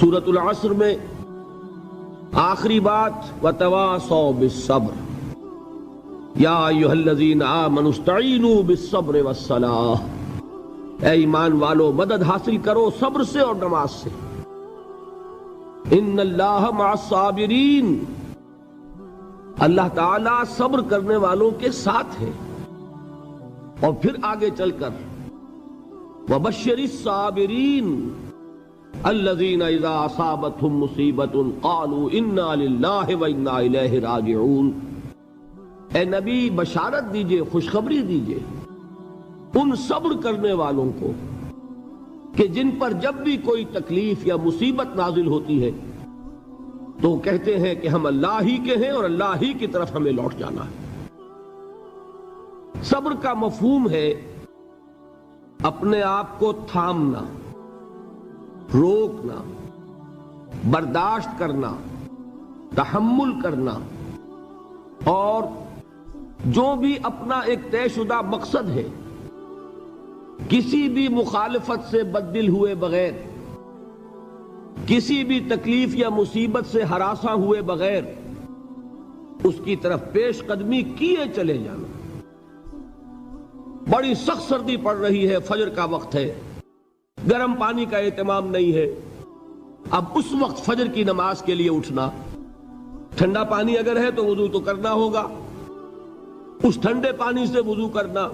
سورۃ العصر میں آخری بات وتواصوا بالصبر یا ایھا الذین آمنوا استعینوا بالصبر والصلاۃ، اے ایمان والو مدد حاصل کرو صبر سے اور نماز سے. ان اللہ مع الصابرین، اللہ تعالیٰ صبر کرنے والوں کے ساتھ ہے. اور پھر آگے چل کر وبشر الصابرین الذین اذا اصابتهم مصیبۃ قالوا انا للہ وانا الیہ راجعون. اے نبی بشارت دیجئے، خوشخبری دیجئے ان صبر کرنے والوں کو کہ جن پر جب بھی کوئی تکلیف یا مصیبت نازل ہوتی ہے تو کہتے ہیں کہ ہم اللہ ہی کے ہیں اور اللہ ہی کی طرف ہمیں لوٹ جانا ہے. صبر کا مفہوم ہے اپنے آپ کو تھامنا، روکنا، برداشت کرنا، تحمل کرنا، اور جو بھی اپنا ایک طے شدہ مقصد ہے کسی بھی مخالفت سے بددل ہوئے بغیر، کسی بھی تکلیف یا مصیبت سے ہراساں ہوئے بغیر اس کی طرف پیش قدمی کیے چلے جانا. بڑی سخت سردی پڑ رہی ہے، فجر کا وقت ہے، گرم پانی کا اہتمام نہیں ہے. اب اس وقت فجر کی نماز کے لیے اٹھنا، ٹھنڈا پانی اگر ہے تو وضو تو کرنا ہوگا، اس ٹھنڈے پانی سے وضو کرنا،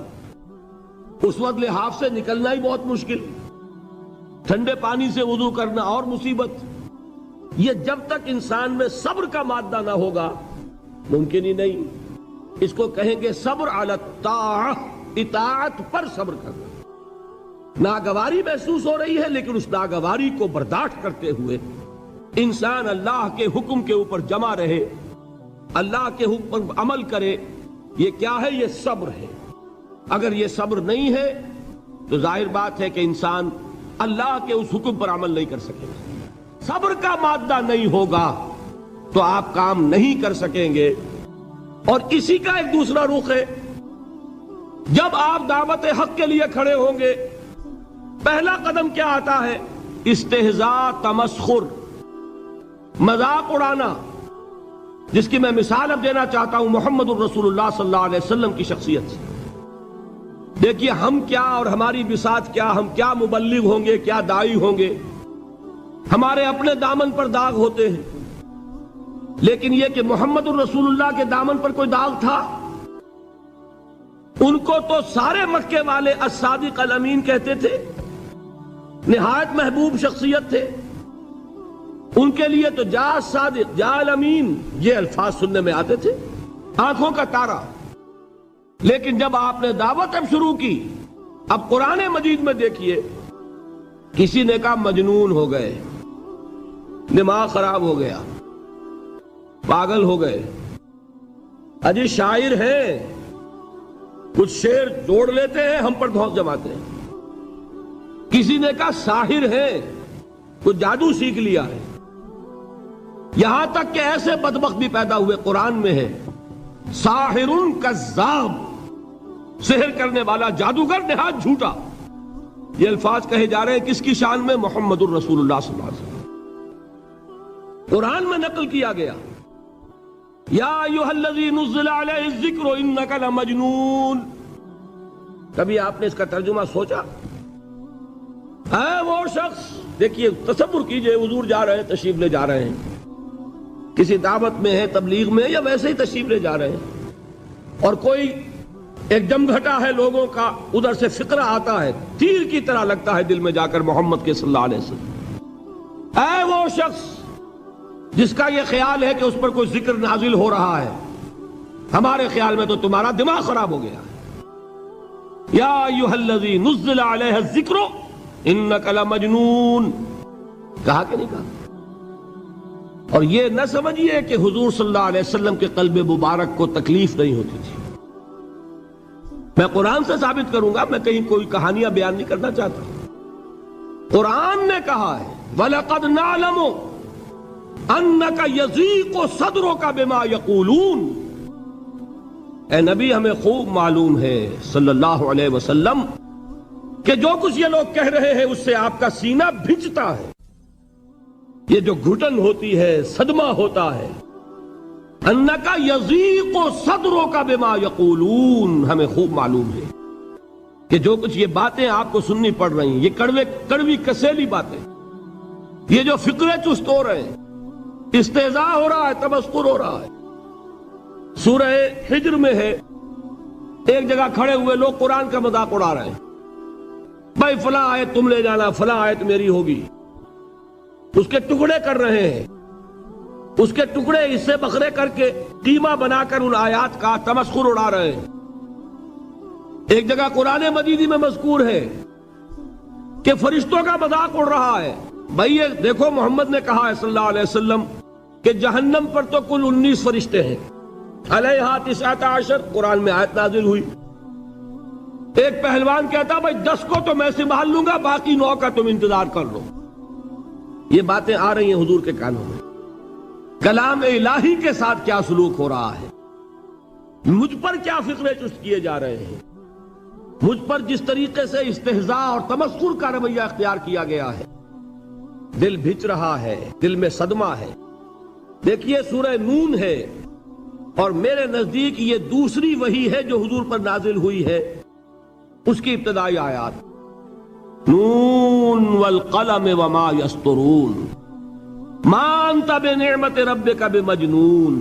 اس وقت لحاف سے نکلنا ہی بہت مشکل، ٹھنڈے پانی سے وضو کرنا اور مصیبت. یہ جب تک انسان میں صبر کا مادہ نہ ہوگا ممکن ہی نہیں. اس کو کہیں گے صبر علی الطاعہ، اطاعت پر صبر کرنا. ناگواری محسوس ہو رہی ہے لیکن اس ناگواری کو برداشت کرتے ہوئے انسان اللہ کے حکم کے اوپر جمع رہے، اللہ کے حکم پر عمل کرے. یہ کیا ہے؟ یہ صبر ہے. اگر یہ صبر نہیں ہے تو ظاہر بات ہے کہ انسان اللہ کے اس حکم پر عمل نہیں کر سکے گا. صبر کا مادہ نہیں ہوگا تو آپ کام نہیں کر سکیں گے. اور اسی کا ایک دوسرا رخ ہے، جب آپ دعوت حق کے لیے کھڑے ہوں گے پہلا قدم کیا آتا ہے؟ استہزاء، تمسخر، مذاق اڑانا، جس کی میں مثال اب دینا چاہتا ہوں محمد الرسول اللہ صلی اللہ علیہ وسلم کی شخصیت سے. دیکھیے ہم کیا اور ہماری بساط کیا، ہم کیا مبلغ ہوں گے، کیا داعی ہوں گے، ہمارے اپنے دامن پر داغ ہوتے ہیں، لیکن یہ کہ محمد الرسول اللہ کے دامن پر کوئی داغ تھا؟ ان کو تو سارے مکے والے الصادق الامین کہتے تھے، نہایت محبوب شخصیت تھے. ان کے لیے تو جا صادق، جا الامین، یہ الفاظ سننے میں آتے تھے، آنکھوں کا تارا. لیکن جب آپ نے دعوت اب شروع کی، اب قرآن مجید میں دیکھیے کسی نے کہا مجنون ہو گئے، دماغ خراب ہو گیا، پاگل ہو گئے، اجی شاعر ہیں، کچھ شعر جوڑ لیتے ہیں ہم پر دھوس جماتے ہیں. کسی نے کہا ساحر ہے، کچھ جادو سیکھ لیا ہے. یہاں تک کہ ایسے بدبخت بھی پیدا ہوئے، قرآن میں ہے ساحر کذاب، سحر کرنے والا جادوگر نہایت جھوٹا. یہ الفاظ کہے جا رہے ہیں کس کی شان میں؟ محمد الرسول اللہ صلی اللہ علیہ وسلم. قرآن میں نقل کیا گیا یا ایھا الذی نزل علیہ الذکر انک لمجنون. کبھی آپ نے اس کا ترجمہ سوچا؟ ہے وہ شخص، دیکھیے تصور کیجئے حضور جا رہے ہیں، تشریف لے جا رہے ہیں، کسی دعوت میں ہے، تبلیغ میں، یا ویسے ہی تشریف لے جا رہے ہیں، اور کوئی ایک جمگھٹا ہے لوگوں کا، ادھر سے فقرہ آتا ہے، تیر کی طرح لگتا ہے دل میں جا کر محمد کے صلی اللہ علیہ وسلم. اے وہ شخص جس کا یہ خیال ہے کہ اس پر کوئی ذکر نازل ہو رہا ہے، ہمارے خیال میں تو تمہارا دماغ خراب ہو گیا ہے. یا ایھا الذی نزل علیہ الذکر انک لمجنون. کہا کہ نہیں کہا؟ اور یہ نہ سمجھیے کہ حضور صلی اللہ علیہ وسلم کے قلب مبارک کو تکلیف نہیں ہوتی تھی. میں قرآن سے ثابت کروں گا، میں کہیں کوئی کہانیاں بیان نہیں کرنا چاہتا. قرآن نے کہا ہے وَلَقَدْ نَعْلَمُ أَنَّكَ يَضِيقُ صَدْرُكَ بِمَا يَقُولُونَ. اے نبی ہمیں خوب معلوم ہے صلی اللہ علیہ وسلم کہ جو کچھ یہ لوگ کہہ رہے ہیں اس سے آپ کا سینہ بھنجتا ہے. یہ جو گھٹن ہوتی ہے، صدمہ ہوتا ہے، انکا یضیق صدرک بما یقولون، ہمیں خوب معلوم ہے کہ جو کچھ یہ باتیں آپ کو سننی پڑ رہی ہیں، یہ کڑوی کسیلی باتیں، یہ جو فقرے چست ہو رہے ہیں، استہزاء ہو رہا ہے، تمسخر ہو رہا ہے۔ سورہ حجر میں ہے، ایک جگہ کھڑے ہوئے لوگ قرآن کا مذاق اڑا رہے ہیں، بھائی فلاں آیت تم لے جانا، فلاں آیت میری ہوگی، اس کے ٹکڑے کر رہے ہیں، اس کے ٹکڑے حصے بکھرے کر کے قیمہ بنا کر ان آیات کا تمسخر اڑا رہے ہیں۔ ایک جگہ قرآن مجیدی میں مذکور ہے کہ فرشتوں کا مذاق اڑ رہا ہے، بھائی یہ دیکھو محمد نے کہا ہے صلی اللہ علیہ وسلم کہ جہنم پر تو کل 19 فرشتے ہیں، علیہا 19 قرآن میں آیت نازل ہوئی۔ ایک پہلوان کہتا بھائی 10 کو تو میں سنبھال لوں گا، باقی 9 کا تم انتظار کر لو۔ یہ باتیں آ رہی ہیں حضور کے کانوں میں، کلام الہی کے ساتھ کیا سلوک ہو رہا ہے، مجھ پر کیا فقرے چست کیے جا رہے ہیں، مجھ پر جس طریقے سے استہزاء اور تمسخر کا رویہ اختیار کیا گیا ہے، دل بھچ رہا ہے، دل میں صدمہ ہے۔ دیکھیے سورہ نون ہے، اور میرے نزدیک یہ دوسری وحی ہے جو حضور پر نازل ہوئی ہے، اس کی ابتدائی آیات، نون والقلم وما یسطرون ما انت بنعمت ربک بمجنون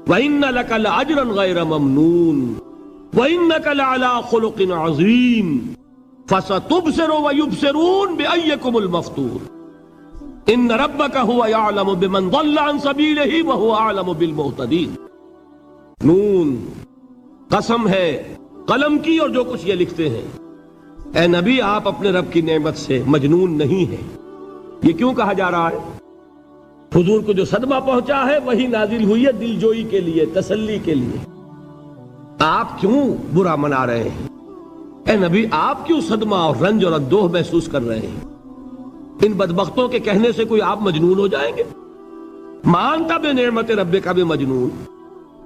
وان لک لاجرا غیر ممنون وانک لعلی خلق عظیم فستبصر ویبصرون بأیکم المفتون ان ربک هو یعلم بمن ضل عن سبیلہ وهو اعلم بالمہتدین۔ نون، قسم ہے قلم کی اور جو کچھ یہ لکھتے ہیں۔ اے نبی آپ اپنے رب کی نعمت سے مجنون نہیں ہیں۔ یہ کیوں کہا جا رہا ہے؟ حضور کو جو صدمہ پہنچا ہے وہی نازل ہوئی ہے دل جوئی کے لیے، تسلی کے لیے۔ آپ کیوں برا منا رہے ہیں؟ اے نبی آپ کیوں صدمہ اور رنج اور اندوہ محسوس کر رہے ہیں؟ ان بدبختوں کے کہنے سے کوئی آپ مجنون ہو جائیں گے؟ مانتا بے نعمت رب کا بھی مجنون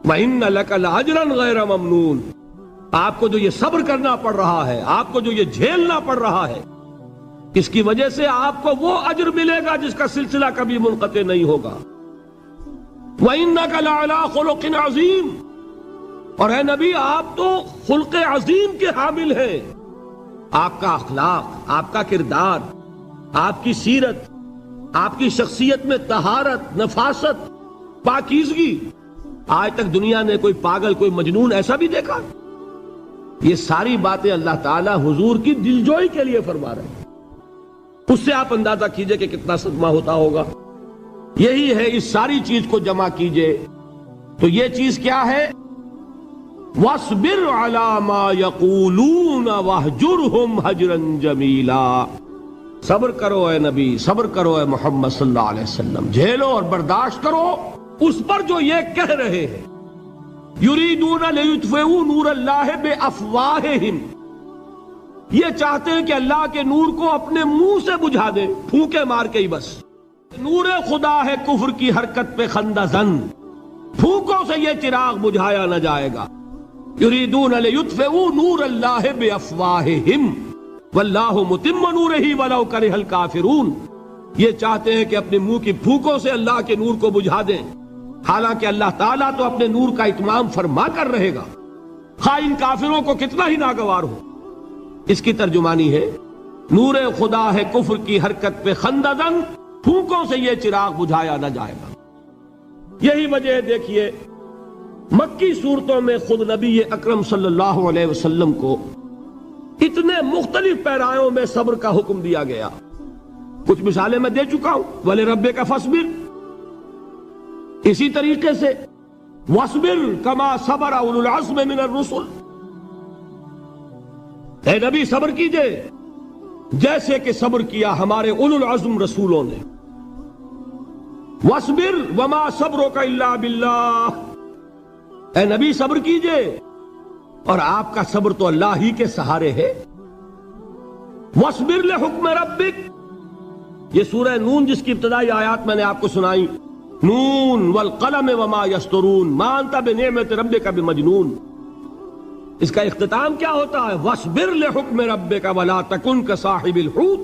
وَإِنَّ لَكَ لَأَجْرًا غَيْرَ مَمْنُونَ، آپ کو جو یہ صبر کرنا پڑ رہا ہے، آپ کو جو یہ جھیلنا پڑ رہا ہے، اس کی وجہ سے آپ کو وہ اجر ملے گا جس کا سلسلہ کبھی منقطع نہیں ہوگا۔ وَإِنَّكَ لَعَلَىٰ خُلُقٍ عَظِيمٍ، اور اے نبی آپ تو خلق عظیم کے حامل ہیں۔ آپ کا اخلاق، آپ کا کردار، آپ کی سیرت، آپ کی شخصیت میں طہارت، نفاست، پاکیزگی، آج تک دنیا نے کوئی پاگل، کوئی مجنون ایسا بھی دیکھا؟ یہ ساری باتیں اللہ تعالیٰ حضور کی دلجوئی کے لیے فرما رہے ہیں۔ اس سے آپ اندازہ کیجئے کہ کتنا صدمہ ہوتا ہوگا۔ یہی ہے، اس ساری چیز کو جمع کیجئے تو یہ چیز کیا ہے؟ وَاصْبِرْ عَلَىٰ مَا يَقُولُونَ وَاهْجُرْهُمْ هَجْرًا جَمِيلًا، صبر کرو اے نبی، صبر کرو اے محمد صلی اللہ علیہ وسلم، جھیلو اور برداشت کرو اس پر جو یہ کہہ رہے ہیں۔ یریدون لیطفئوا نور اللہ بافواہہم، یہ چاہتے ہیں کہ اللہ کے نور کو اپنے منہ سے بجھا دیں، پھونکے مار کے ہی بس۔ نور خدا ہے کفر کی حرکت پہ خندہ زن، پھونکوں سے یہ چراغ بجھایا نہ جائے گا۔ یریدون لیطفئوا نور اللہ بافواہہم واللہ متم نورہ ولو کرہ الکافرون، یہ چاہتے ہیں کہ اپنے منہ کی پھونکوں سے اللہ کے نور کو بجھا دیں، حالانکہ اللہ تعالیٰ تو اپنے نور کا اتمام فرما کر رہے گا، خواہ ان کافروں کو کتنا ہی ناگوار ہو۔ اس کی ترجمانی ہے نور خدا ہے کفر کی حرکت پہ خندہ زن، پھونکوں سے یہ چراغ بجھایا نہ جائے گا۔ یہی وجہ ہے، دیکھیے مکی صورتوں میں خود نبی اکرم صلی اللہ علیہ وسلم کو اتنے مختلف پیرایوں میں صبر کا حکم دیا گیا۔ کچھ مثالیں میں دے چکا ہوں، وَلِرَبِّكَ فَاصْبِرْ، اسی طریقے سے وَاصْبِرْ كَمَا صَبَرَ أُولُو الْعَزْمِ مِنَ الرُّسُلِ، اے نبی صبر کیجئے جیسے کہ صبر کیا ہمارے اولو العزم رسولوں نے۔ وَاصْبِرْ وَمَا صَبْرُكَ إِلَّا بِاللَّهِ، اے نبی صبر کیجئے اور آپ کا صبر تو اللہ ہی کے سہارے ہے۔ وَاصْبِرْ لِحُکْمِ رَبِّكَ، یہ سورہ نون جس کی ابتدائی آیات میں نے آپ کو سنائی، نون والقلم وما یسطرون ما انت بنعمت ربک بمجنون، اس کا اختتام کیا ہوتا ہے؟ وَاصْبِرْ لِحُکْمِ رَبِّكَ وَلَا تَكُنْ كَصَاحِبِ الْحُوتِ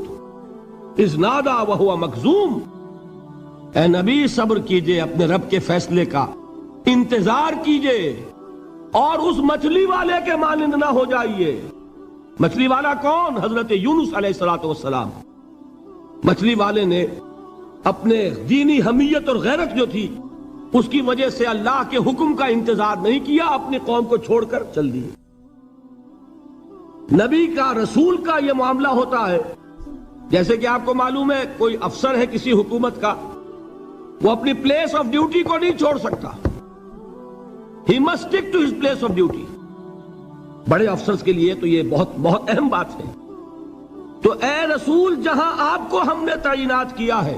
إِذْ نَادَىٰ وَهُوَ مَكْظُومٌ، اے نبی صبر کیجئے اپنے رب کے فیصلے کا، انتظار کیجئے اور اس مچھلی والے کے مانند نہ ہو جائیے۔ مچھلی والا کون؟ حضرت یونس علیہ السلام۔ مچھلی والے نے اپنے دینی حمیت اور غیرت جو تھی اس کی وجہ سے اللہ کے حکم کا انتظار نہیں کیا، اپنی قوم کو چھوڑ کر چل دیے۔ نبی کا، رسول کا یہ معاملہ ہوتا ہے، جیسے کہ آپ کو معلوم ہے کوئی افسر ہے کسی حکومت کا، وہ اپنی پلیس آف ڈیوٹی کو نہیں چھوڑ سکتا، he must stick to his place of duty. بڑے افسرز کے لیے تو یہ بہت بہت اہم بات ہے۔ تو اے رسول، جہاں آپ کو ہم نے تعینات کیا ہے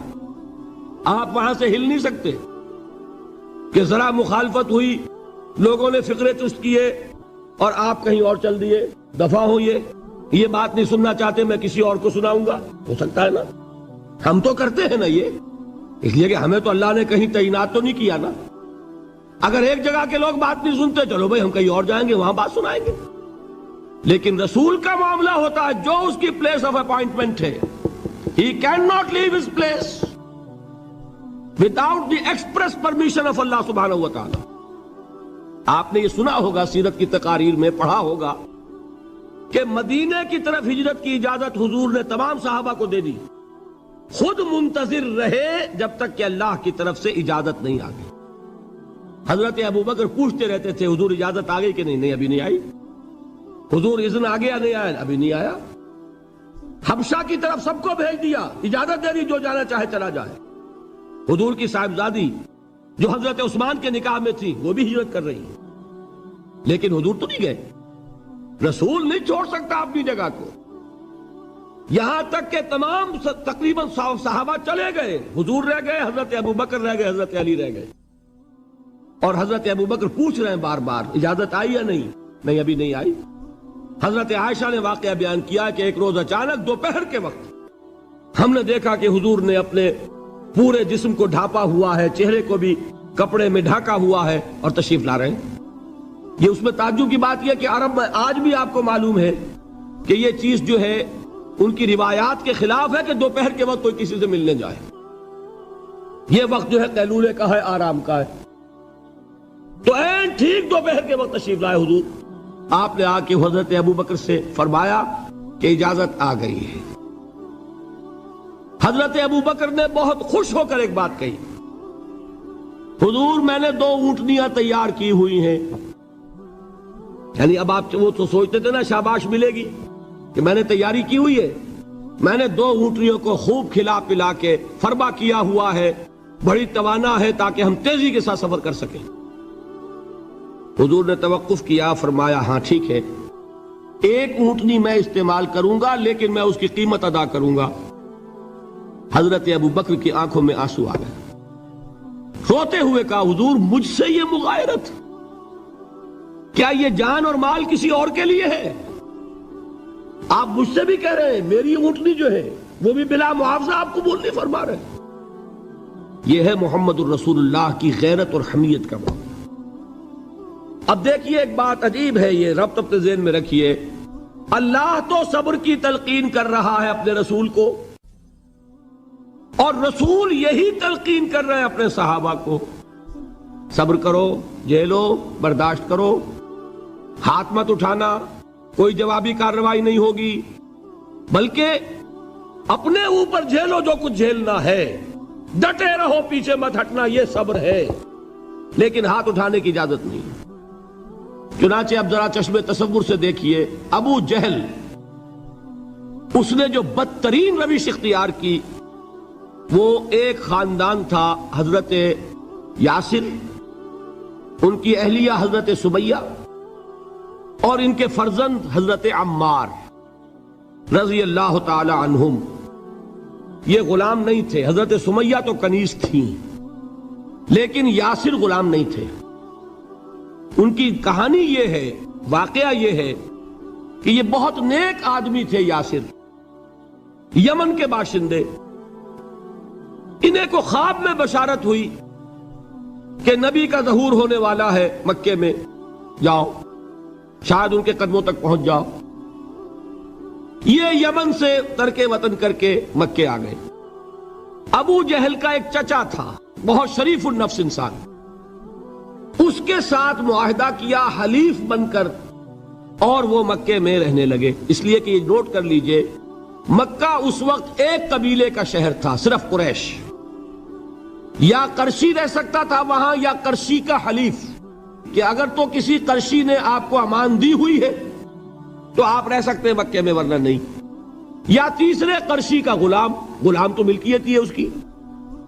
آپ وہاں سے ہل نہیں سکتے کہ ذرا مخالفت ہوئی، لوگوں نے فقرے چست کیے اور آپ کہیں اور چل دیے، دفع ہوئیے، یہ بات نہیں سننا چاہتے میں کسی اور کو سناؤں گا، ہو سکتا ہے نا؟ ہم تو کرتے ہیں نا یہ، اس لیے کہ ہمیں تو اللہ نے کہیں تعینات تو نہیں کیا نا۔ اگر ایک جگہ کے لوگ بات نہیں سنتے، چلو بھائی ہم کہیں اور جائیں گے، وہاں بات سنائیں گے۔ لیکن رسول کا معاملہ ہوتا ہے جو اس کی پلیس آف اپوائنٹمنٹ ہے، he can not leave his place without the express permission of اللہ سبحانہ و تعالی۔ آپ نے یہ سنا ہوگا، سیرت کی تقاریر میں پڑھا ہوگا کہ مدینے کی طرف ہجرت کی اجازت حضور نے تمام صحابہ کو دے دی، خود منتظر رہے جب تک کہ اللہ کی طرف سے اجازت نہیں آ گئی۔ حضرت ابوبکر پوچھتے رہتے تھے حضور اجازت آ گئی کہ نہیں؟ نہیں ابھی نہیں آئی۔ حضور اذن آ گیا؟ نہیں آیا، ابھی نہیں آیا۔ حبشہ کی طرف سب کو بھیج دیا، اجازت دے دی جو جانا چاہے چلا جائے۔ حضور کی صاحبزادی جو حضرت عثمان کے نکاح میں تھی وہ بھی ہجرت کر رہی ہے، لیکن حضور تو نہیں گئے۔ رسول نہیں چھوڑ سکتا اپنی جگہ کو، یہاں تک کہ تمام تقریباً صحابہ چلے گئے، حضور رہ گئے، حضرت ابوبکر رہ گئے، حضرت علی رہ گئے، اور حضرت ابوبکر پوچھ رہے ہیں بار بار اجازت آئی یا نہیں؟ نہیں ابھی نہیں آئی۔ حضرت عائشہ نے واقعہ بیان کیا کہ ایک روز اچانک دوپہر کے وقت ہم نے دیکھا کہ حضور نے اپنے پورے جسم کو ڈھانپا ہوا ہے، چہرے کو بھی کپڑے میں ڈھانکا ہوا ہے اور تشریف لا رہے ہیں۔ یہ اس میں تعجب کی بات یہ کہ عرب میں آج بھی آپ کو معلوم ہے کہ یہ چیز جو ہے ان کی روایات کے خلاف ہے کہ دوپہر کے وقت کوئی کسی سے ملنے جائے۔ یہ وقت جو ہے قیلولے کا ہے، آرام کا ہے۔ تو این ٹھیک دوپہر کے وقت تشریف لائے حضور، آپ نے آ کے حضرت ابوبکر سے فرمایا کہ اجازت آ گئی ہے۔ حضرت ابوبکر نے بہت خوش ہو کر ایک بات کہی، حضور میں نے 2 اونٹنیاں تیار کی ہوئی ہیں۔ یعنی اب آپ وہ تو سوچتے تھے نا شاباش ملے گی کہ میں نے تیاری کی ہوئی ہے، میں نے 2 اونٹنیوں کو خوب کھلا پلا کے فربا کیا ہوا ہے، بڑی توانا ہے تاکہ ہم تیزی کے ساتھ سفر کر سکیں۔ حضور نے توقف کیا، فرمایا ہاں ٹھیک ہے، 1 اونٹنی میں استعمال کروں گا لیکن میں اس کی قیمت ادا کروں گا۔ حضرت ابوبکر کی آنکھوں میں آنسو آ گئے، روتے ہوئے کہا حضور مجھ سے یہ مغایرت، کیا یہ جان اور مال کسی اور کے لیے ہے؟ آپ مجھ سے بھی کہہ رہے ہیں میری اونٹنی جو ہے وہ بھی بلا معاوضہ آپ قبول نہیں فرما رہے۔ یہ ہے محمد الرسول اللہ کی غیرت اور حمیت کا معاملہ۔ اب دیکھیے ایک بات عجیب ہے، یہ ربط اپنے ذہن میں رکھیے، اللہ تو صبر کی تلقین کر رہا ہے اپنے رسول کو، اور رسول یہی تلقین کر رہے ہیں اپنے صحابہ کو، صبر کرو، جھیلو، برداشت کرو، ہاتھ مت اٹھانا، کوئی جوابی کارروائی نہیں ہوگی، بلکہ اپنے اوپر جھیلو جو کچھ جھیلنا ہے، ڈٹے رہو، پیچھے مت ہٹنا، یہ صبر ہے، لیکن ہاتھ اٹھانے کی اجازت نہیں۔ چنانچہ اب ذرا چشم تصور سے دیکھیے، ابو جہل اس نے جو بدترین روش اختیار کی، وہ ایک خاندان تھا حضرت یاسر، ان کی اہلیہ حضرت سمیہ، اور ان کے فرزند حضرت عمار رضی اللہ تعالی عنہم۔ یہ غلام نہیں تھے، حضرت سمیہ تو کنیز تھیں لیکن یاسر غلام نہیں تھے۔ ان کی کہانی یہ ہے، واقعہ یہ ہے کہ یہ بہت نیک آدمی تھے یاسر، یمن کے باشندے۔ انہیں کو خواب میں بشارت ہوئی کہ نبی کا ظہور ہونے والا ہے مکے میں، جاؤ شاید ان کے قدموں تک پہنچ جاؤ۔ یہ یمن سے ترک وطن کر کے مکے آ گئے۔ ابو جہل کا ایک چچا تھا، بہت شریف النفس انسان، اس کے ساتھ معاہدہ کیا حلیف بن کر، اور وہ مکے میں رہنے لگے۔ اس لیے کہ یہ نوٹ کر لیجئے، مکہ اس وقت ایک قبیلے کا شہر تھا، صرف قریش۔ یا قرشی رہ سکتا تھا وہاں، یا قرشی کا حلیف، کہ اگر تو کسی قرشی نے آپ کو امان دی ہوئی ہے تو آپ رہ سکتے ہیں مکے میں، ورنہ نہیں۔ یا تیسرے قرشی کا غلام، غلام تو ملکیت ہی ہے اس کی،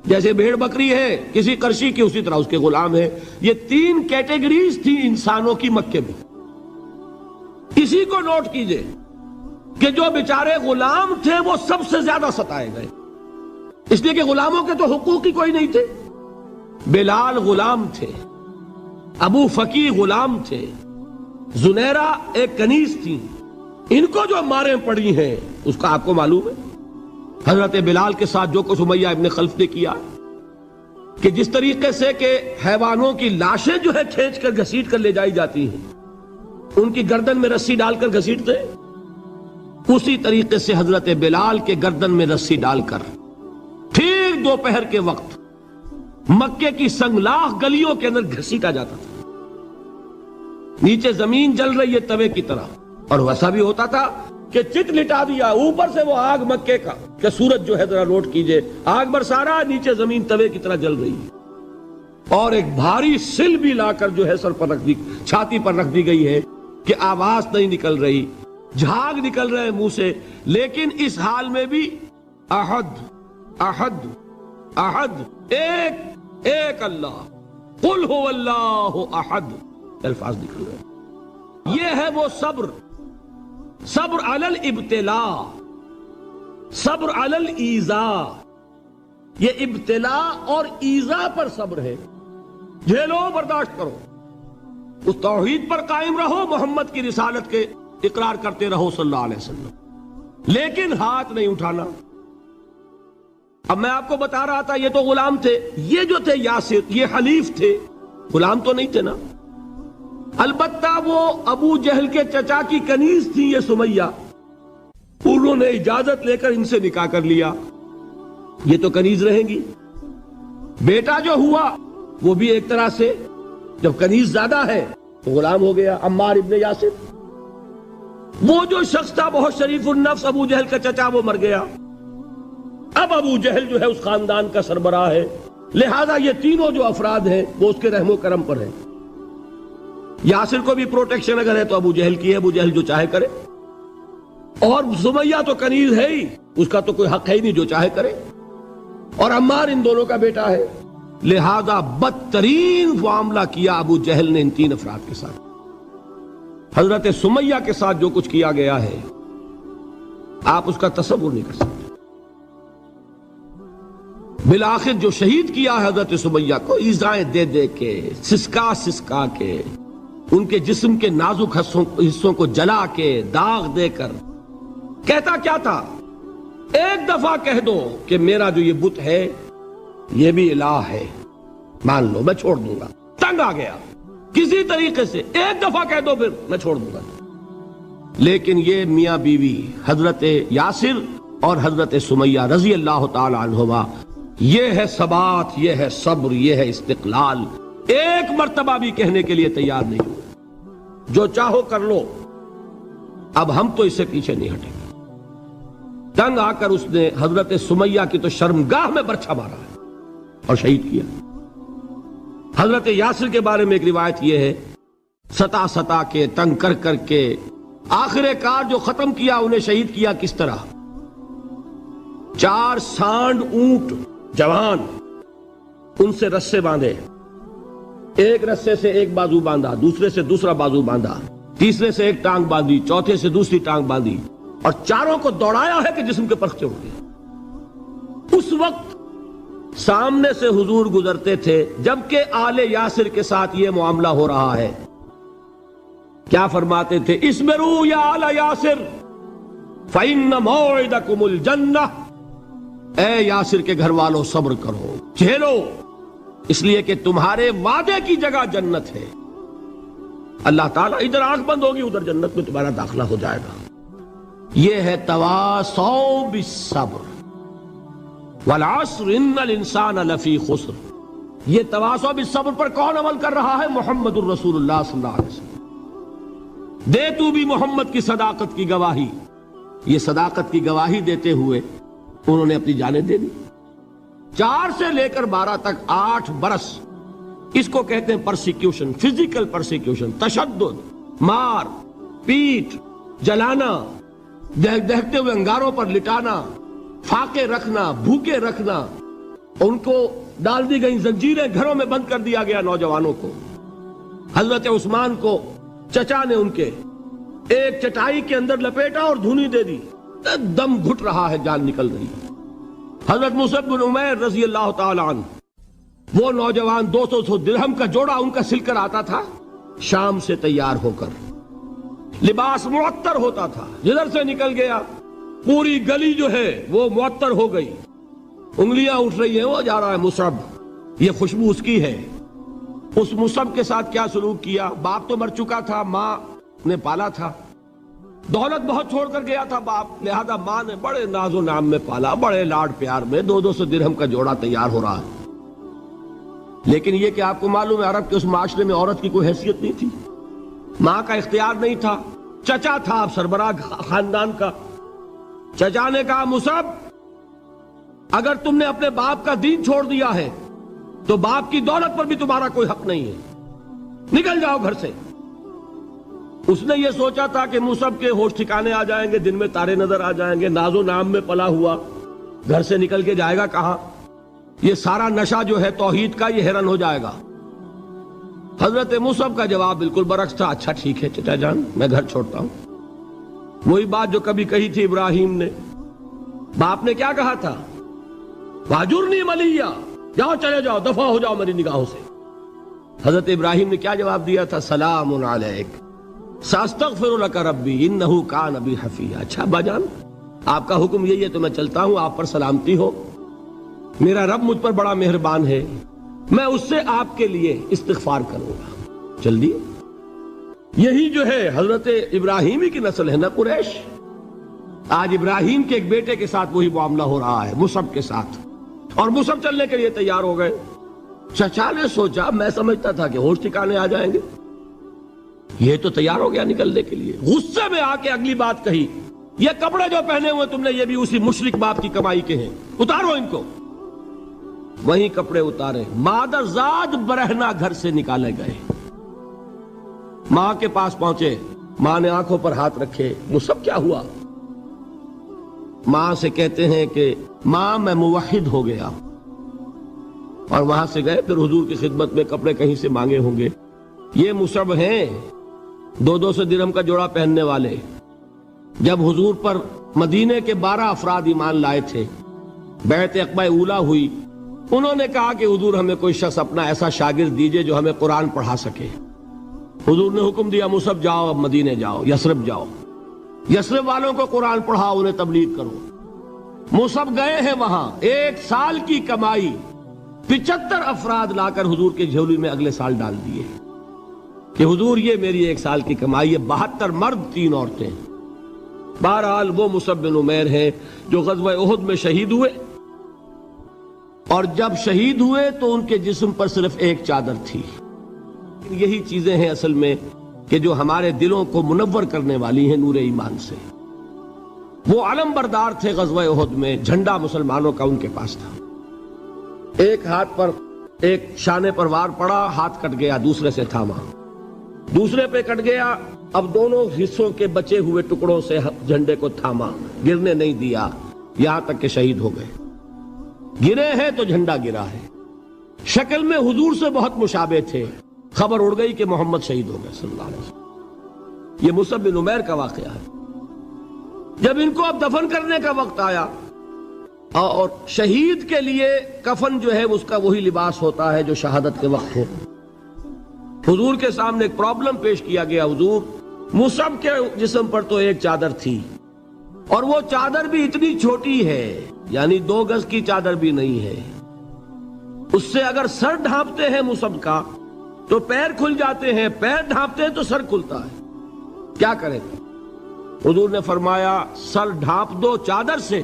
جیسے بھیڑ بکری ہے کسی قرشی کی، اسی طرح اس کے غلام ہے۔ یہ تین کیٹیگریز تھی انسانوں کی مکے میں۔ اسی کو نوٹ کیجئے کہ جو بیچارے غلام تھے وہ سب سے زیادہ ستائے گئے، اس لیے کہ غلاموں کے تو حقوق ہی کوئی نہیں تھے۔ بلال غلام تھے، ابو فقی غلام تھے، زنیرہ ایک کنیز تھی، ان کو جو ماریں پڑی ہیں اس کا آپ کو معلوم ہے۔ حضرت بلال کے ساتھ جو کچھ امیہ ابن خلف نے کیا، کہ جس طریقے سے کہ حیوانوں کی لاشیں جو ہے کھینچ کر گھسیٹ کر لے جائی جاتی ہیں، ان کی گردن میں رسی ڈال کر گھسیٹتے، اسی طریقے سے حضرت بلال کے گردن میں رسی ڈال کر ٹھیک دوپہر کے وقت مکے کی سنگلاخ گلیوں کے اندر گھسیٹا جاتا تھا۔ نیچے زمین جل رہی ہے توے کی طرح، اور ویسا بھی ہوتا تھا کہ چت لٹا دیا، اوپر سے وہ آگ مکے کا کہ سورج جو ہے ذرا نوٹ کیجئے، آگ برسا رہا، نیچے زمین توے کی طرح جل رہی ہے، اور ایک بھاری سل بھی لا کر جو ہے سر پر رکھ دی، چھاتی پر رکھ دی گئی ہے کہ آواز نہیں نکل رہی، جھاگ نکل رہے منہ سے، لیکن اس حال میں بھی احد احد احد، ایک ایک اللہ، قل هو اللہ احد، الفاظ نکل رہے۔ یہ ہے وہ صبر، صبر علی الابتلاء، صبر علی الایذاء۔ یہ ابتلاء اور ایذاء پر صبر ہے، جھیلو برداشت کرو، اس توحید پر قائم رہو، محمد کی رسالت کے اقرار کرتے رہو صلی اللہ علیہ وسلم، لیکن ہاتھ نہیں اٹھانا۔ اب میں آپ کو بتا رہا تھا یہ تو غلام تھے، یہ جو تھے یاسر، یہ حلیف تھے، غلام تو نہیں تھے نا۔ البتہ وہ ابو جہل کے چچا کی کنیز تھی یہ سمیہ، انہوں نے اجازت لے کر ان سے نکاح کر لیا، یہ تو کنیز رہیں گی۔ بیٹا جو ہوا وہ بھی ایک طرح سے جب کنیز زیادہ ہے تو غلام ہو گیا، عمار ابن یاسر۔ وہ جو شخص تھا بہت شریف النفس ابو جہل کا چچا، وہ مر گیا، اب ابو جہل جو ہے اس خاندان کا سربراہ ہے، لہذا یہ تینوں جو افراد ہیں وہ اس کے رحم و کرم پر ہیں۔ یاسر کو بھی پروٹیکشن اگر ہے تو ابو جہل کی ہے، ابو جہل جو چاہے کرے، اور سمیہ تو کنیز ہے ہی، اس کا تو کوئی حق ہے ہی نہیں، جو چاہے کرے، اور عمار ان دونوں کا بیٹا ہے، لہذا بدترین معاملہ کیا ابو جہل نے ان تین افراد کے ساتھ۔ حضرت سمیہ کے ساتھ جو کچھ کیا گیا ہے آپ اس کا تصور نہیں کر سکتے۔ بالآخر جو شہید کیا ہے حضرت سمیہ کو، ایذائیں دے دے کے، سسکا سسکا کے، ان کے جسم کے نازک حصوں کو جلا کے، داغ دے کر، کہتا کیا تھا، ایک دفعہ کہہ دو کہ میرا جو یہ بت ہے یہ بھی الہ ہے، مان لو میں چھوڑ دوں گا۔ تنگ آ گیا، کسی طریقے سے ایک دفعہ کہہ دو پھر میں چھوڑ دوں گا۔ لیکن یہ میاں بیوی حضرت یاسر اور حضرت سمیہ رضی اللہ تعالی عنہما، یہ ہے ثبات، یہ ہے صبر، یہ ہے استقلال، ایک مرتبہ بھی کہنے کے لیے تیار نہیں ہوئے، جو چاہو کر لو، اب ہم تو اس سے پیچھے نہیں ہٹیں گے۔ تنگ آ کر اس نے حضرت سمیہ کی تو شرمگاہ میں برچھا مارا ہے اور شہید کیا۔ حضرت یاسر کے بارے میں ایک روایت یہ ہے، ستا ستا کے، تنگ کر کر کے، آخر کار جو ختم کیا، انہیں شہید کیا کس طرح، 4 سانڈ اونٹ جوان، ان سے رسے باندھے، ایک رسے سے ایک بازو باندھا، دوسرے سے دوسرا بازو باندھا، تیسرے سے ایک ٹانگ باندھی، چوتھے سے دوسری ٹانگ باندھی، اور چاروں کو دوڑایا ہے کہ جسم کے پرخچے اڑ گئے۔ اس وقت سامنے سے حضور گزرتے تھے جبکہ آل یاسر کے ساتھ یہ معاملہ ہو رہا ہے، کیا فرماتے تھے، اسبروا یا آل یاسر فإن موعدکم الجنہ، اے یاسر کے گھر والوں صبر کرو، جھیلو، اس لیے کہ تمہارے وعدے کی جگہ جنت ہے۔ اللہ تعالیٰ ادھر آنکھ بند ہوگی، ادھر جنت میں تمہارا داخلہ ہو جائے گا۔ یہ ہے تواصوا بالصبر، والعصر ان الانسان لفی خسر۔ یہ تواصو بالصبر پر کون عمل کر رہا ہے؟ محمد الرسول اللہ صلی اللہ علیہ وسلم۔ دے تو بھی محمد کی صداقت کی گواہی۔ یہ صداقت کی گواہی دیتے ہوئے انہوں نے اپنی جانیں دے دی۔ 4 سے لے کر 12 تک 8 برس اس کو کہتے ہیں پرسیکیوشن، فزیکل پرسیکیوشن، تشدد، مار پیٹ، جلانا، دہتے ہوئے انگاروں پر لٹانا، فاقے رکھنا، بھوکے رکھنا، ان کو ڈال دی گئی زنجیریں، گھروں میں بند کر دیا گیا نوجوانوں کو۔ حضرت عثمان کو چچا نے ان کے ایک چٹائی کے اندر لپیٹا اور دھونی دے دی، دم گھٹ رہا ہے، جان نکل رہی ہے۔ حضرت مصعب بن عمیر رضی اللہ تعالی عنہ، وہ نوجوان 200 درہم کا جوڑا ان کا سل کر آتا تھا شام سے تیار ہو کر، لباس معطر ہوتا تھا، جدھر سے نکل گیا پوری گلی جو ہے وہ معطر ہو گئی، انگلیاں اٹھ رہی ہیں، وہ جا رہا ہے مصعب، یہ خوشبو اس کی ہے۔ اس مصعب کے ساتھ کیا سلوک کیا؟ باپ تو مر چکا تھا، ماں نے پالا تھا، دولت بہت چھوڑ کر گیا تھا باپ، لہذا ماں نے بڑے ناز و نام میں پالا، بڑے لاڈ پیار میں، 200 درہم کا جوڑا تیار ہو رہا ہے۔ لیکن یہ کہ آپ کو معلوم ہے عرب کے اس معاشرے میں عورت کی کوئی حیثیت نہیں تھی، ماں کا اختیار نہیں تھا، چچا تھا اب سربراہ خاندان کا۔ چچا نے کہا مصعب اگر تم نے اپنے باپ کا دین چھوڑ دیا ہے تو باپ کی دولت پر بھی تمہارا کوئی حق نہیں ہے، نکل جاؤ گھر سے۔ اس نے یہ سوچا تھا کہ مصعب کے ہوش ٹھکانے آ جائیں گے، دن میں تارے نظر آ جائیں گے، ناز و نام میں پلا ہوا، گھر سے نکل کے جائے گا کہاں؟ یہ سارا نشہ جو ہے توحید کا یہ حیران ہو جائے گا۔ حضرت مصعب کا جواب بالکل برعکس تھا، اچھا ٹھیک ہے چچا جان، میں گھر چھوڑتا ہوں۔ وہی بات جو کبھی کہی تھی ابراہیم نے، باپ نے کیا کہا تھا؟ واجرنی ملیہ، جاؤ چلے جاؤ، دفع ہو جاؤ میری نگاہوں سے۔ حضرت ابراہیم نے کیا جواب دیا تھا؟ سلام علیک ساستغفر لک ربی انہ کان بی حفیہ۔ اچھا ابا جان آپ کا حکم یہی ہے تو میں چلتا ہوں، آپ پر سلامتی ہو، میرا رب مجھ پر بڑا مہربان ہے، میں اس سے آپ کے لیے استغفار کروں گا۔ جلدی یہی جو ہے حضرت ابراہیمی کی نسل ہے نا قریش۔ آج ابراہیم کے ایک بیٹے کے ساتھ وہی معاملہ ہو رہا ہے مصعب کے ساتھ، اور مصعب چلنے کے لیے تیار ہو گئے۔ چچا نے سوچا، میں سمجھتا تھا کہ ہوش ٹھکانے آ جائیں گے، یہ تو تیار ہو گیا نکلنے کے لیے۔ غصے میں آ کے اگلی بات کہی، یہ کپڑے جو پہنے ہوئے تم نے یہ بھی اسی مشرک باپ کی کمائی کے ہیں، اتارو ان کو۔ وہیں کپڑے اتارے، مادر زاد برہنہ گھر سے نکالے گئے۔ ماں کے پاس پہنچے، ماں نے آنکھوں پر ہاتھ رکھے، مصعب کیا ہوا؟ ماں سے کہتے ہیں کہ ماں میں موحد ہو گیا، اور وہاں سے گئے، پھر حضور کی خدمت میں کپڑے کہیں سے مانگے ہوں گے۔ یہ مصعب ہیں 200 درہم کا جوڑا پہننے والے۔ جب حضور پر مدینے کے 12 افراد ایمان لائے تھے، بیعت عقبہ اولیٰ ہوئی، انہوں نے کہا کہ حضور ہمیں کوئی شخص اپنا ایسا شاگرد دیجئے جو ہمیں قرآن پڑھا سکے۔ حضور نے حکم دیا مصعب جاؤ، اب مدینے جاؤ، یثرب جاؤ، یثرب والوں کو قرآن پڑھاؤ، انہیں تبلیغ کرو۔ مصعب گئے ہیں وہاں، 1 سال کی کمائی 75 افراد لا کر حضور کے جھولی میں اگلے سال ڈال دیے کہ حضور یہ میری 1 سال کی کمائی ہے، 72 مرد 3 عورتیں۔ بہرحال وہ مصعب بن عمیر ہیں جو غزوہ احد میں شہید ہوئے، اور جب شہید ہوئے تو ان کے جسم پر صرف ایک چادر تھی۔ یہی چیزیں ہیں اصل میں کہ جو ہمارے دلوں کو منور کرنے والی ہیں نور ایمان سے۔ وہ علم بردار تھے غزوہ احد میں، جھنڈا مسلمانوں کا ان کے پاس تھا۔ ایک ہاتھ پر ایک شانے پر وار پڑا، ہاتھ کٹ گیا، دوسرے سے تھاما، دوسرے پہ کٹ گیا، اب دونوں حصوں کے بچے ہوئے ٹکڑوں سے جھنڈے کو تھاما، گرنے نہیں دیا، یہاں تک کہ شہید ہو گئے۔ گرے ہیں تو جھنڈا گرا ہے۔ شکل میں حضور سے بہت مشابہ تھے، خبر اڑ گئی کہ محمد شہید ہو گئے صلی اللہ علیہ وسلم۔ یہ مصعب بن عمیر کا واقعہ ہے۔ جب ان کو اب دفن کرنے کا وقت آیا، اور شہید کے لیے کفن جو ہے اس کا وہی لباس ہوتا ہے جو شہادت کے وقت ہو، حضور کے سامنے ایک پرابلم پیش کیا گیا۔ حضور مصعب کے جسم پر تو ایک چادر تھی، اور وہ چادر بھی اتنی چھوٹی ہے، یعنی 2 گز کی چادر بھی نہیں ہے، اس سے اگر سر ڈھانپتے ہیں مصعب کا تو پیر کھل جاتے ہیں، پیر ڈھانپتے ہیں تو سر کھلتا ہے، کیا کریں؟ حضور نے فرمایا سر ڈھانپ دو چادر سے،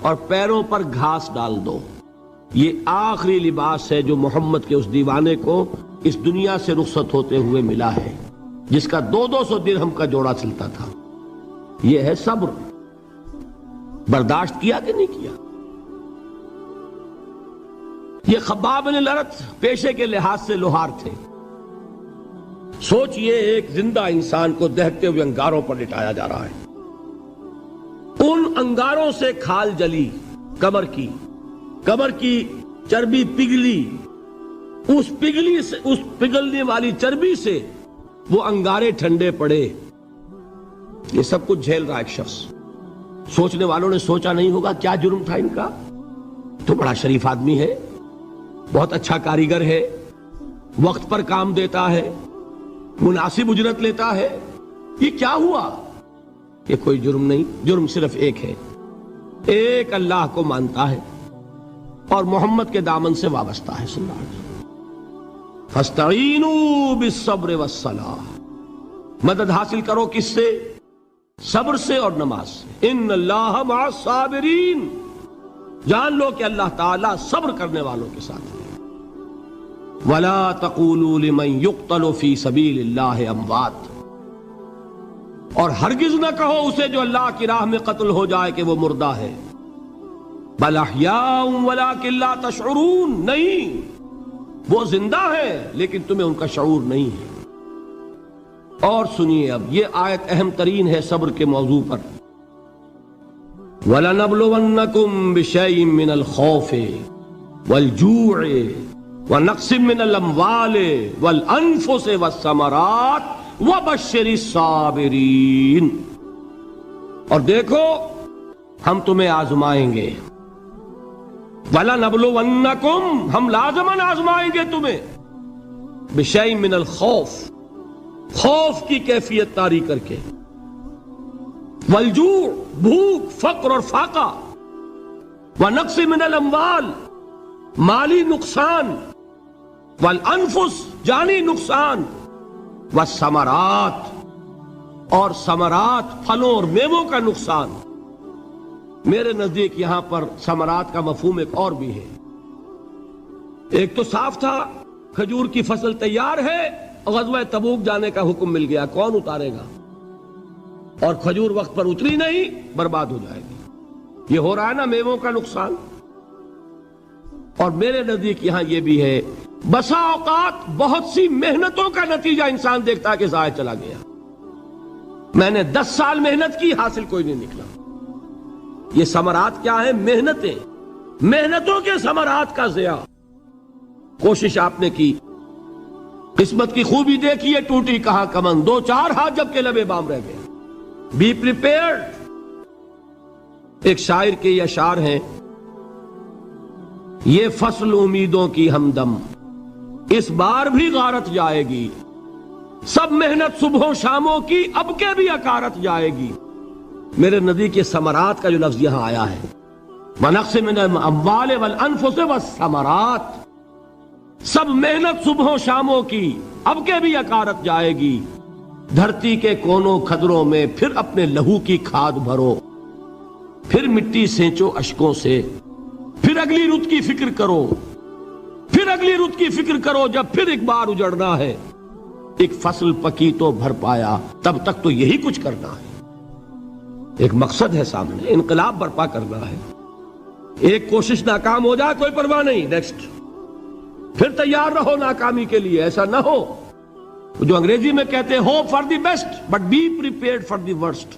اور پیروں پر گھاس ڈال دو. یہ آخری لباس ہے جو محمد کے اس دیوانے کو اس دنیا سے رخصت ہوتے ہوئے ملا ہے، جس کا 200 درہم کا جوڑا چلتا تھا. یہ ہے صبر. برداشت کیا کہ نہیں کیا؟ یہ خباب بن الارت پیشے کے لحاظ سے لوہار تھے. سوچئے ایک زندہ انسان کو دہتے ہوئے انگاروں پر لٹایا جا رہا ہے. ان انگاروں سے کھال جلی، کمر کی چربی پگھلی، اس پگھلنے والی چربی سے وہ انگارے ٹھنڈے پڑے. یہ سب کچھ جھیل رہا ایک شخص. سوچنے والوں نے سوچا نہیں ہوگا کیا جرم تھا ان کا؟ تو بڑا شریف آدمی ہے، بہت اچھا کاریگر ہے، وقت پر کام دیتا ہے، مناسب اجرت لیتا ہے. یہ کیا ہوا؟ یہ کوئی جرم نہیں. جرم صرف ایک ہے، ایک اللہ کو مانتا ہے اور محمد کے دامن سے وابستہ ہے صلی اللہ علیہ وسلم. فاستعینوا بالصبر والصلاۃ. مدد حاصل کرو کس سے؟ صبر سے اور نماز سے. ان اللہ مع الصابرین. جان لو کہ اللہ تعالیٰ صبر کرنے والوں کے ساتھ ہے. ولا تقولوا لمن يقتل في سبيل الله اموات. اور ہرگز نہ کہو اسے جو اللہ کی راہ میں قتل ہو جائے کہ وہ مردہ ہے. بل احیاء ولکن لا تشعرون. نہیں، وہ زندہ ہے لیکن تمہیں ان کا شعور نہیں ہے. اور سنیے اب یہ آیت اہم ترین ہے صبر کے موضوع پر. وَلَنَبْلُوَنَّكُمْ بِشَيْءٍ مِّنَ الْخَوْفِ وَالْجُوعِ وَنَقْصٍ مِّنَ الْأَمْوَالِ وَالْأَنفُسِ وَالثَّمَرَاتِ وَبَشِّرِ الصَّابِرِينَ. اور دیکھو ہم تمہیں آزمائیں گے. وَلَنَبْلُوَنَّكُمْ، ہم لازماً آزمائیں گے تمہیں. بِشَيْءٍ مِّنَ الْخَوْفِ، خوف کی کیفیت طاری کر کے. والجوع، بھوک، فقر اور فاقہ. ونقص من الاموال، مالی نقصان. والانفس، جانی نقصان. والثمرات، اور ثمرات، پھلوں اور میووں کا نقصان. میرے نزدیک یہاں پر ثمرات کا مفہوم ایک اور بھی ہے. ایک تو صاف تھا کھجور کی فصل تیار ہے، غزوہ تبوک جانے کا حکم مل گیا، کون اتارے گا؟ اور کھجور وقت پر اتری نہیں، برباد ہو جائے گی. یہ ہو رہا ہے نا میووں کا نقصان. اور میرے نزدیک یہاں یہ بھی ہے، بسا اوقات بہت سی محنتوں کا نتیجہ انسان دیکھتا ہے کہ ضائع چلا گیا. میں نے 10 سال محنت کی، حاصل کوئی نہیں نکلا. یہ ثمرات کیا ہیں؟ محنتیں، محنتوں کے ثمرات کا ضیاع. کوشش آپ نے کی، قسمت کی خوبی دیکھیے، ٹوٹی کہاں کمن. 2-4 ہاتھ جب کے لبے بام رہ گئے. Be prepared. ایک شاعر کے یہ اشعار ہیں، یہ فصل امیدوں کی ہمدم، اس بار بھی غارت جائے گی. سب محنت صبحوں شاموں کی، اب کے بھی اکارت جائے گی. میرے نزدیک یہ ثمرات کا جو لفظ یہاں آیا ہے، وَنَقْصٍ مِّنَ الْأَمْوَالِ وَالْأَنفُسِ وَالثَّمَرَاتِ، سب محنت صبحوں شاموں کی، اب کے بھی اکارت جائے گی. دھرتی کے کونوں کھدروں میں پھر اپنے لہو کی کھاد بھرو، پھر مٹی سینچو اشکوں سے، پھر اگلی رت کی فکر کرو، پھر اگلی رت کی فکر کرو جب پھر ایک بار اجڑنا ہے. ایک فصل پکی تو بھر پایا، تب تک تو یہی کچھ کرنا ہے. ایک مقصد ہے سامنے، انقلاب برپا کرنا ہے. ایک کوشش ناکام ہو جائے کوئی پرواہ نہیں، نیکسٹ. پھر تیار رہو ناکامی کے لیے. ایسا نہ ہو جو انگریزی میں کہتے ہیں hope for the best but be prepared for the worst.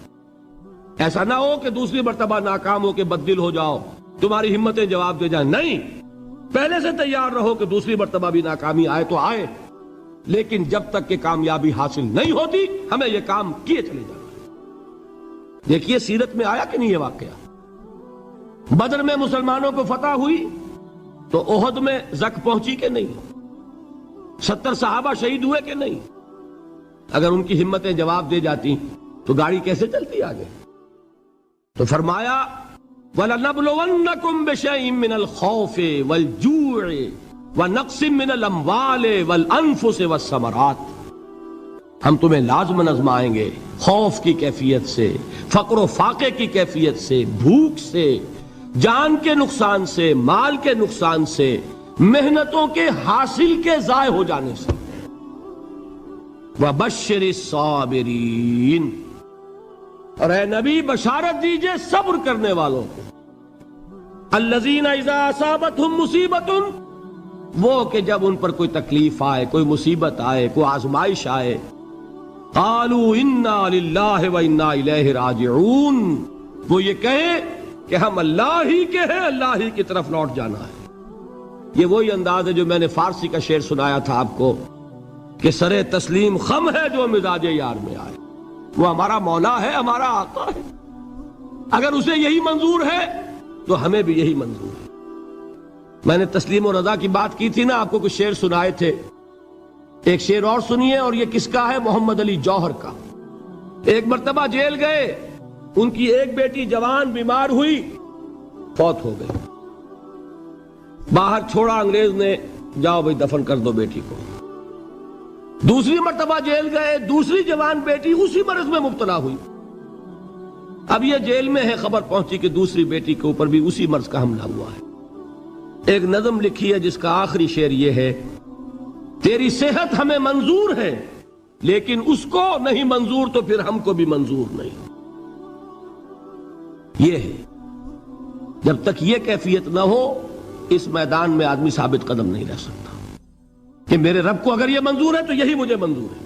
ایسا نہ ہو کہ دوسری مرتبہ ناکام ہو کے بددل ہو جاؤ، تمہاری ہمتیں جواب دے جائیں. نہیں، پہلے سے تیار رہو کہ دوسری مرتبہ بھی ناکامی آئے تو آئے، لیکن جب تک کہ کامیابی حاصل نہیں ہوتی ہمیں یہ کام کیے چلے جانا. دیکھیے سیرت میں آیا کہ نہیں یہ واقعہ. بدر میں مسلمانوں کو فتح ہوئی تو احد میں زک پہنچی کہ نہیں؟ 70 صحابہ شہید ہوئے کہ نہیں؟ اگر ان کی ہمتیں جواب دے جاتی تو گاڑی کیسے چلتی آگے؟ تو فرمایا وَلَنَبْلُوَنَّكُمْ بِشَيْءٍ مِّنَ الْخَوْفِ وَالْجُوعِ وَنَقْصٍ مِّنَ الْأَمْوَالِ وَالْأَنفُسِ وَالثَّمَرَاتِ. ہم تمہیں لازماً آزمائیں گے، خوف کی کیفیت سے، فقر و فاقے کی کیفیت سے، بھوک سے، جان کے نقصان سے، مال کے نقصان سے، محنتوں کے حاصل کے ضائع ہو جانے سے۔ وَبَشِّرِ الصَّابِرِينَ، اور اے نبی بشارت دیجئے صبر کرنے والوں کو۔ الَّذِينَ إِذَا أَصَابَتْهُمْ مُصِيبَةٌ، وہ کہ جب ان پر کوئی تکلیف آئے، کوئی مصیبت آئے، کوئی آزمائش آئے، قَالُوا إِنَّا لِلَّهِ وَإِنَّا إِلَيْهِ رَاجِعُونَ، وہ یہ کہیں کہ ہم اللہ ہی کے ہیں، اللہ ہی کی طرف لوٹ جانا ہے۔ یہ وہی انداز ہے جو میں نے فارسی کا شعر سنایا تھا آپ کو کہ سرے تسلیم خم ہے جو مزاج یار میں آئے۔ وہ ہمارا مولا ہے، ہمارا آقا ہے، اگر اسے یہی منظور ہے تو ہمیں بھی یہی منظور ہے۔ میں نے تسلیم و رضا کی بات کی تھی نا، آپ کو کچھ شعر سنائے تھے، ایک شعر اور سنیے، اور یہ کس کا ہے؟ محمد علی جوہر کا۔ ایک مرتبہ جیل گئے، ان کی ایک بیٹی جوان بیمار ہوئی، فوت ہو گئی، باہر چھوڑا انگریز نے، جاؤ بھائی دفن کر دو بیٹی کو۔ دوسری مرتبہ جیل گئے، دوسری جوان بیٹی اسی مرض میں مبتلا ہوئی۔ اب یہ جیل میں ہے، خبر پہنچی کہ دوسری بیٹی کے اوپر بھی اسی مرض کا حملہ ہوا ہے۔ ایک نظم لکھی ہے جس کا آخری شعر یہ ہے، تیری صحت ہمیں منظور ہے لیکن اس کو نہیں منظور تو پھر ہم کو بھی منظور نہیں۔ یہ ہے، جب تک یہ کیفیت نہ ہو اس میدان میں آدمی ثابت قدم نہیں رہ سکتا کہ میرے رب کو اگر یہ منظور ہے تو یہی مجھے منظور ہے،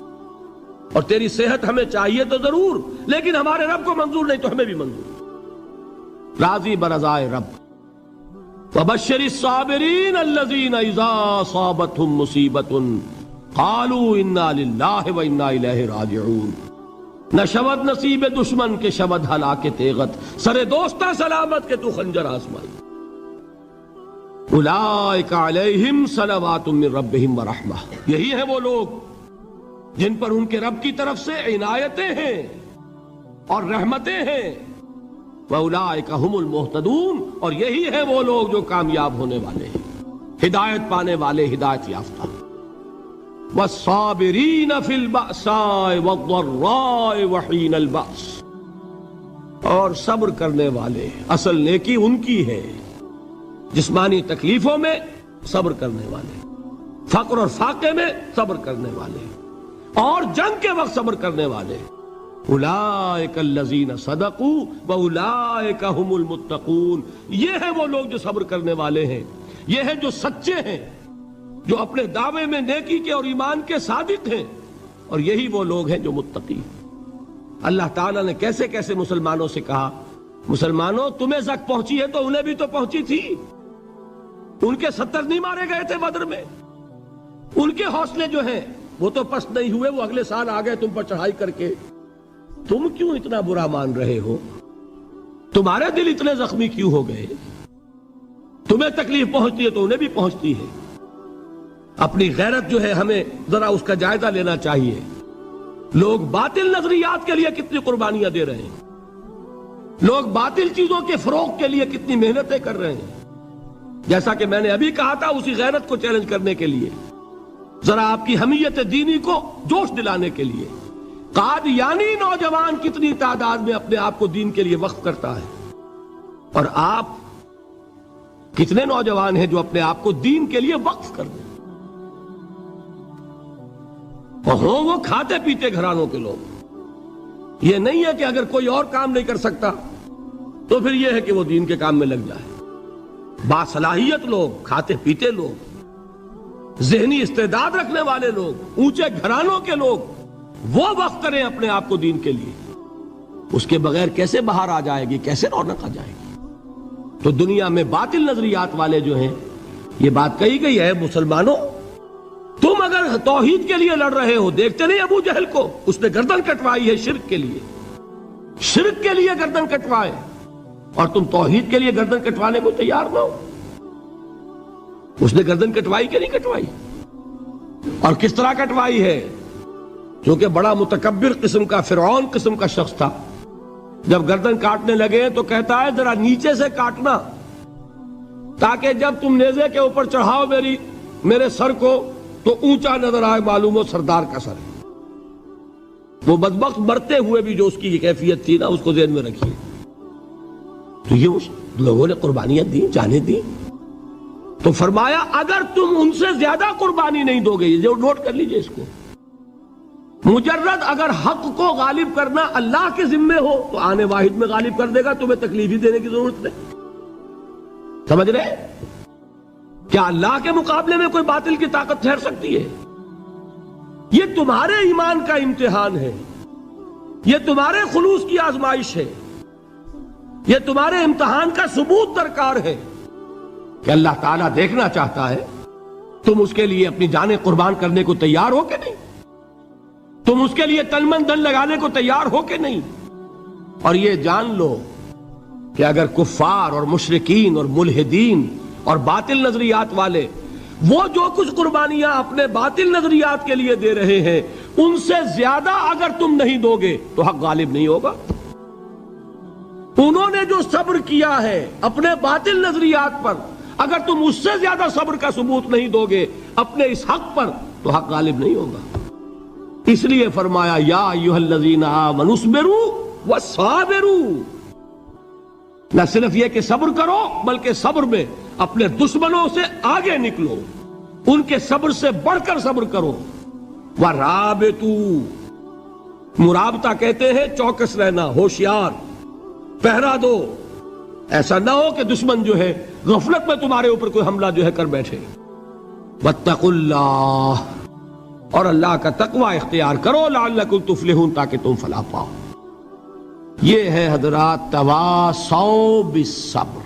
اور تیری صحت ہمیں چاہیے تو ضرور، لیکن ہمارے رب کو منظور نہیں تو ہمیں بھی منظور۔ راضی برضائے رب۔ وَبَشِّرِ الصَّابِرِينَ الَّذِينَ إِذَا أَصَابَتْهُمْ مُصِيبَةٌ قَالُوا إِنَّا لِلَّهِ وَإِنَّا إِلَيْهِ رَاجِعُونَ۔ نہ شود نصیب دشمن کے شود ہلاک تیغت، سر دوستہ سلامت کے تو خنجر آزمائی۔ اولئک علیہم صلوات من ربہم ورحمہ، یہی ہیں وہ لوگ جن پر ان کے رب کی طرف سے عنایتیں ہیں اور رحمتیں ہیں۔ وَأُولَئِكَ هُمُ الْمُهْتَدُونَ، اور یہی ہیں وہ لوگ جو کامیاب ہونے والے ہیں، ہدایت پانے والے، ہدایت یافتہ۔ وَالصَّابِرِينَ فِي الْبَأْسَاءِ وَالضَّرَّاءِ وَحِينَ الْبَأْسِ، اور صبر کرنے والے، اصل نیکی ان کی ہے، جسمانی تکلیفوں میں صبر کرنے والے، فقر اور فاقے میں صبر کرنے والے، اور جنگ کے وقت صبر کرنے والے۔ اولئک الذین صدقوا واولئک هم المتقون، یہ ہیں وہ لوگ جو صبر کرنے والے ہیں، یہ ہیں جو سچے ہیں، جو اپنے دعوے میں نیکی کے اور ایمان کے صادق ہیں، اور یہی وہ لوگ ہیں جو متقی۔ اللہ تعالیٰ نے کیسے کیسے مسلمانوں سے کہا، مسلمانوں تمہیں زک پہنچی ہے تو انہیں بھی تو پہنچی تھی، ان کے 70 نہیں مارے گئے تھے بدر میں، ان کے حوصلے جو ہیں وہ تو پست نہیں ہوئے، وہ اگلے سال آ گئے تم پر چڑھائی کر کے۔ تم کیوں اتنا برا مان رہے ہو؟ تمہارے دل اتنے زخمی کیوں ہو گئے؟ تمہیں تکلیف پہنچتی ہے تو انہیں بھی پہنچتی ہے۔ اپنی غیرت جو ہے ہمیں ذرا اس کا جائزہ لینا چاہیے۔ لوگ باطل نظریات کے لیے کتنی قربانیاں دے رہے ہیں، لوگ باطل چیزوں کے فروغ کے لیے کتنی محنتیں کر رہے ہیں۔ جیسا کہ میں نے ابھی کہا تھا، اسی غیرت کو چیلنج کرنے کے لیے، ذرا آپ کی حمیت دینی کو جوش دلانے کے لیے، قادیانی نوجوان کتنی تعداد میں اپنے آپ کو دین کے لیے وقف کرتا ہے، اور آپ کتنے نوجوان ہیں جو اپنے آپ کو دین کے لیے وقف کر دیں، اور ہوں وہ کھاتے پیتے گھرانوں کے لوگ۔ یہ نہیں ہے کہ اگر کوئی اور کام نہیں کر سکتا تو پھر یہ ہے کہ وہ دین کے کام میں لگ جائے۔ باصلاحیت لوگ، کھاتے پیتے لوگ، ذہنی استعداد رکھنے والے لوگ، اونچے گھرانوں کے لوگ، وہ وقت کریں اپنے آپ کو دین کے لیے۔ اس کے بغیر کیسے باہر آ جائے گی، کیسے رونق آ جائے گی؟ تو دنیا میں باطل نظریات والے جو ہیں، یہ بات کہی گئی ہے، مسلمانوں تم اگر توحید کے لیے لڑ رہے ہو، دیکھتے نہیں ابو جہل کو، اس نے گردن کٹوائی ہے شرک کے لیے، شرک کے لیے گردن کٹوائے، اور تم توحید کے لیے گردن کٹوانے کو تیار نہ ہو۔ اس نے گردن کٹوائی کہ نہیں کٹوائی؟ اور کس طرح کٹوائی ہے؟ کیونکہ بڑا متکبر قسم کا، فرعون قسم کا شخص تھا، جب گردن کاٹنے لگے تو کہتا ہے ذرا نیچے سے کاٹنا، تاکہ جب تم نیزے کے اوپر چڑھاؤ میرے سر کو تو اونچا نظر آئے، معلوم ہو سردار کا سر ہے۔ وہ بدبخت مرتے ہوئے بھی جو اس کی کیفیت تھی نا، اس کو ذہن میں رکھیے۔ تو یہ لوگوں نے قربانیاں دی، جانیں دی. تو فرمایا اگر تم ان سے زیادہ قربانی نہیں دو گے، یہ نوٹ کر لیجئے اس کو، مجرد اگر حق کو غالب کرنا اللہ کے ذمے ہو تو آنے واحد میں غالب کر دے گا، تمہیں تکلیف ہی دینے کی ضرورت نہیں. سمجھ رہے؟ کیا اللہ کے مقابلے میں کوئی باطل کی طاقت ٹھہر سکتی ہے؟ یہ تمہارے ایمان کا امتحان ہے، یہ تمہارے خلوص کی آزمائش ہے، یہ تمہارے امتحان کا ثبوت درکار ہے کہ اللہ تعالیٰ دیکھنا چاہتا ہے تم اس کے لیے اپنی جانیں قربان کرنے کو تیار ہو کہ نہیں، تم اس کے لیے تن من دھن لگانے کو تیار ہو کہ نہیں. اور یہ جان لو کہ اگر کفار اور مشرکین اور ملحدین اور باطل نظریات والے وہ جو کچھ قربانیاں اپنے باطل نظریات کے لیے دے رہے ہیں ان سے زیادہ اگر تم نہیں دو گے تو حق غالب نہیں ہوگا. انہوں نے جو صبر کیا ہے اپنے باطل نظریات پر، اگر تم اس سے زیادہ صبر کا ثبوت نہیں دو گے اپنے اس حق پر تو حق غالب نہیں ہوگا. اس لیے فرمایا یا ایھا الذین آمنوا اصبروا وصابروا، نہ صرف یہ کہ صبر کرو بلکہ صبر میں اپنے دشمنوں سے آگے نکلو، ان کے صبر سے بڑھ کر صبر کرو. وَرَابِطُوا، مرابطہ کہتے ہیں چوکس رہنا، ہوشیار، پہرا دو، ایسا نہ ہو کہ دشمن جو ہے غفلت میں تمہارے اوپر کوئی حملہ جو ہے کر بیٹھے. وَاتَّقُوا اللَّهَ، اور اللہ کا تقوی اختیار کرو، لعلکم تفلحون، تاکہ تم فلاح پاؤ. یہ ہے حضرات تواصوا بالصبر.